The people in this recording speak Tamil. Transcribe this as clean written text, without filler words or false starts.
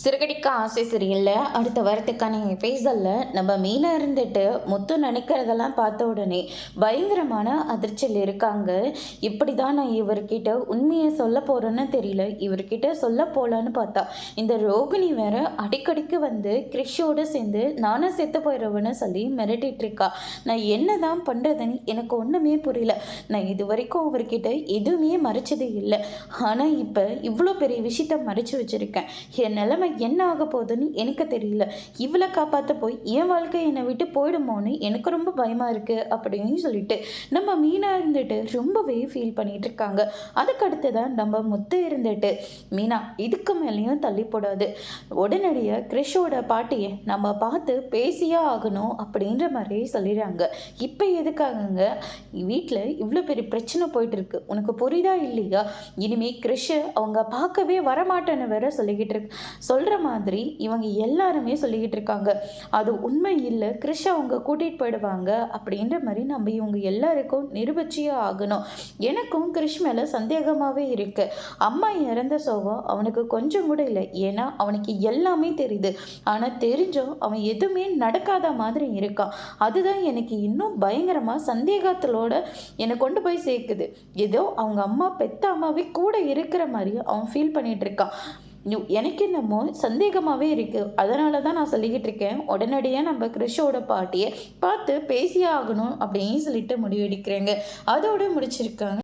சிறுகடிக்க ஆசை சரியில்லை. அடுத்த வாரத்துக்கான எபிசோடில் நம்ம மீனா இருந்துட்டு முத்து நினைக்கிறதெல்லாம் பார்த்த உடனே பயங்கரமான அதிர்ச்சியில் இருக்காங்க. இப்படி தான் நான் இவர்கிட்ட உண்மையை சொல்ல போகிறேன்னு தெரியல, இவர்கிட்ட சொல்ல போகலான்னு பார்த்தா இந்த ரோகிணி வேற அடிக்கடிக்கு வந்து கிறிஷோடு சேர்ந்து நானும் செத்து போயிடுவேன்னு சொல்லி மிரட்டிட்டு இருக்கா. நான் என்ன தான் பண்ணுறதுன்னு எனக்கு ஒன்றுமே புரியல. நான் இது வரைக்கும் அவர்கிட்ட எதுவுமே மறைச்சதே இல்லை. ஆனால் இப்போ இவ்வளோ பெரிய விஷயத்த மறைச்சி வச்சுருக்கேன். என் நிலைமை என்ன ஆக போகுதுன்னு எனக்கு தெரியல. இவளை காப்பாற்ற போய் என் வாழ்க்கை என்னை விட்டு போயிடுமோன்னு எனக்கு ரொம்ப பயமாக இருக்குது அப்படின்னு சொல்லிட்டு நம்ம மீனா இருந்துட்டு ரொம்பவே ஃபீல் பண்ணிட்டு இருக்காங்க. அதுக்கு அடுத்து தான் நம்ம முத்து இருந்துட்டு, மீனா இதுக்கு மேலேயும் தள்ளி போடாது, உடனடியாக கிறிஷோட பாட்டியை நம்ம பார்த்து பேசியே ஆகணும் அப்படின்ற மாதிரி சொல்லிடுறாங்க. இப்போ எதுக்காகங்க வீட்டில் இவ்வளோ பெரிய பிரச்சனை போயிட்டு இருக்கு, உனக்கு புரியுதா இல்லையா? இனிமே கிறிஷை அவங்க பார்க்கவே வரமாட்டேன்னு வேற சொல்லிக்கிட்டு இருக்கு. சொல்கிற மாதிரி இவங்க எல்லாருமே சொல்லிக்கிட்டு இருக்காங்க. அது உண்மை இல்லை, கிறிஷ் அவங்க கூட்டிகிட்டு போயிடுவாங்க அப்படின்ற மாதிரி நம்ம இவங்க எல்லாருக்கும் நிரூபிச்சியே ஆகணும். எனக்கும் கிறிஷ் மேலே சந்தேகமாகவே இருக்கு. அம்மா இறந்த சோகம் அவனுக்கு கொஞ்சம் கூட இல்லை, ஏன்னா அவனுக்கு எல்லாமே தெரியுது. ஆனால் தெரிஞ்சும் அவன் எதுவுமே நடக்காத மாதிரி இருக்கான். அதுதான் எனக்கு இன்னும் பயங்கரமாக சந்தேகத்திலோட என்னை கொண்டு போய் சேர்க்குது. ஏதோ அவங்க அம்மா பெத்த அம்மாவே கூட இருக்கிற மாதிரி அவன் ஃபீல் பண்ணிட்டு இருக்கான். எனக்கு என்னமோ சந்தேகமாகவே இருக்குது. அதனால தான் நான் சொல்லிக்கிட்டு இருக்கேன், உடனடியாக நம்ம கிறிஷோட பாட்டியை பார்த்து பேசியே ஆகணும் அப்படின்னு சொல்லிட்டு முடிவெடுக்கிறேங்க. அதோடு முடிச்சிருக்காங்க.